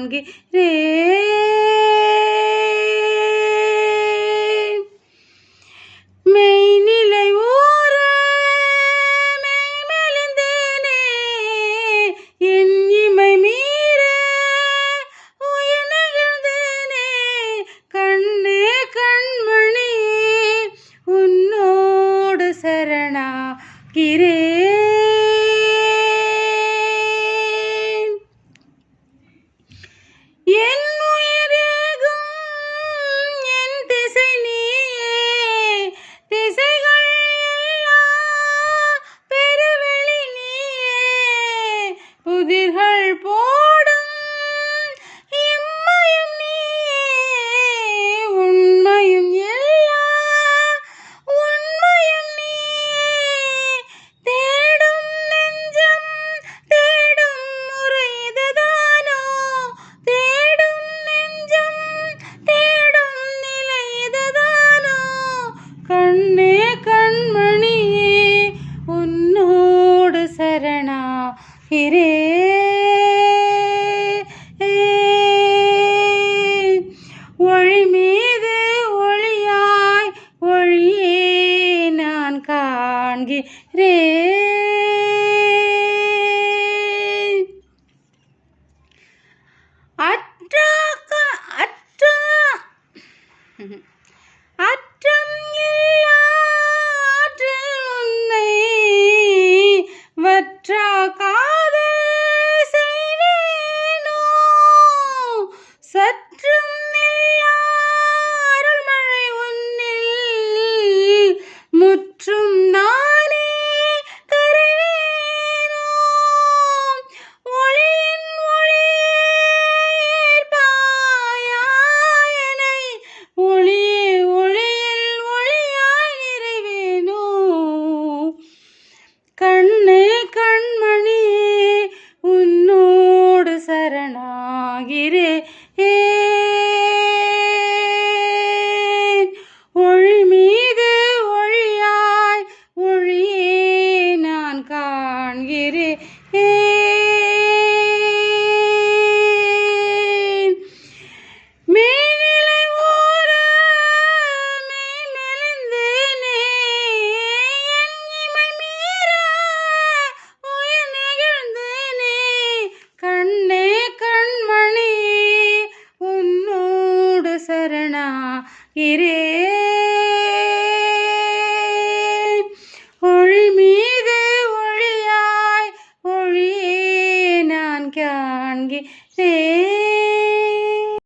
காண்கிறேன். மெய்நிலை ஊர மெய்மெலிந்தேனே, என் இமை மீற உயிர் நெகிழ்ந்தேனே. கண்ணே கண்மணியே உன்னோடு சரணாகிறேன். என் உயிரேகும் என் திசை நீயே, திசைகள் எல்லாம் பெருவெளி நீயே. புதிர்கள் போடும் இம்மையும் நீயே, உண்மையும் எல்லாம் உண்மையும் நீயே. தேடும் நெஞ்சம் தேடும் முறை இதுதானோ, தேடும் நெஞ்சம் தேடும் நிலை இதுதானோ. கண்ணே கண்மணியே உன்னோடு சரணாகிறேன். ஒளி மீது ஒளியாய் ஒளியே நான் காண்கிறேன். அற்றம் இல்லா ஆற்றல் உன்னை வற்றா காதல் செய்வேனோ. சற்றும் இல்லா அருள்மழை உன்னில் முற்றும் நானே கரைவேனோ. ஒளியின் ஒளியே ஏற்பாயாய் என்னை, ஒளியே ஒளியில் ஒளியாய் நிறைவேனோ. கண்ணே கண்மணியே உன்னோடு சரணாகிறேன். ஒளி மீது ஒளியாய் ஒளியே நான் காண்கிறேன். மெய்நிலை ஊர மெய்மெலிந்தேனே, என் இமை மீற உயிர் நெகிழ்ந்தேனே. கண்ணே கண்மணியே உன்னோடு சரணாகிறேன். ஒளி மீது ஒளியாய் ஒளியே நான் காண்கிறேன்.